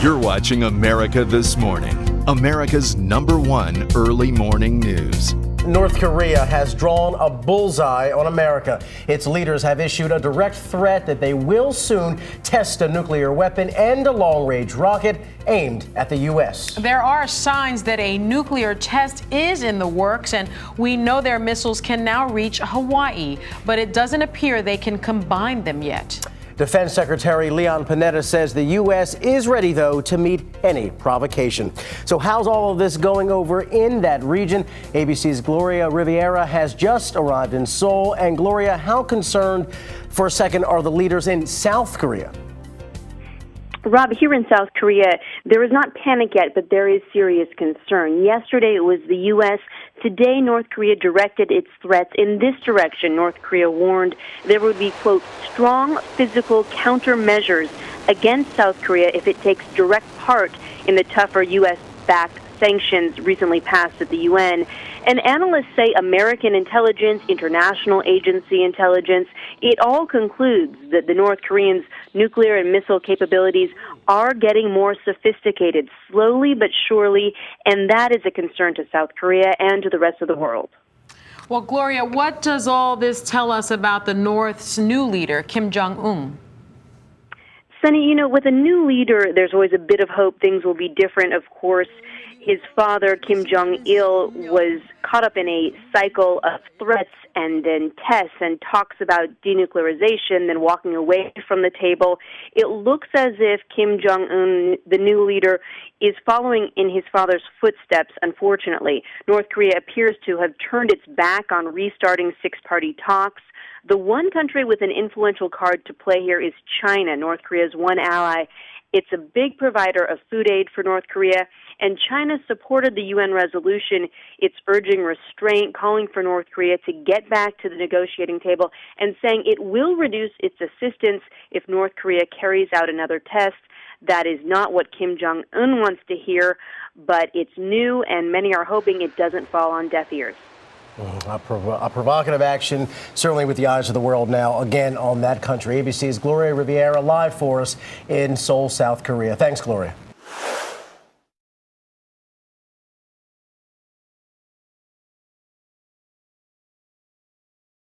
You're watching America This Morning, America's #1 early morning news. North Korea has drawn a bullseye on America. Its leaders have issued a direct threat that they will soon test a nuclear weapon and a long-range rocket aimed at the U.S. There are signs that a nuclear test is in the works, and we know their missiles can now reach Hawaii, but it doesn't appear they can combine them yet. Defense Secretary Leon Panetta says the U.S. is ready, though, to meet any provocation. So how's all of this going over in that region? ABC's Gloria Riviera has just arrived in Seoul. And Gloria, how concerned for a second are the leaders in South Korea? Rob, here in South Korea, there is not panic yet, but there is serious concern. Yesterday, it was the U.S. Today, North Korea directed its threats in this direction. North Korea warned there would be, quote, strong physical countermeasures against South Korea if it takes direct part in the tougher U.S.-backed sanctions recently passed at the UN. And analysts say American intelligence, international agency intelligence, it all concludes that the North Koreans' nuclear and missile capabilities are getting more sophisticated, slowly but surely, and that is a concern to South Korea and to the rest of the world. Well, Gloria, what does all this tell us about the North's new leader, Kim Jong-un? Sunny, with a new leader, there's always a bit of hope things will be different. Of course, his father, Kim Jong-il, was caught up in a cycle of threats and then tests and talks about denuclearization, then walking away from the table. It looks as if Kim Jong-un, the new leader, is following in his father's footsteps, unfortunately. North Korea appears to have turned its back on restarting six-party talks. The one country with an influential card to play here is China, North Korea's one ally. It's a big provider of food aid for North Korea, and China supported the UN resolution. It's urging restraint, calling for North Korea to get back to the negotiating table, and saying it will reduce its assistance if North Korea carries out another test. That is not what Kim Jong-un wants to hear, but it's new, and many are hoping it doesn't fall on deaf ears. A provocative action, certainly with the eyes of the world now, again, on that country. ABC's Gloria Riviera live for us in Seoul, South Korea. Thanks, Gloria.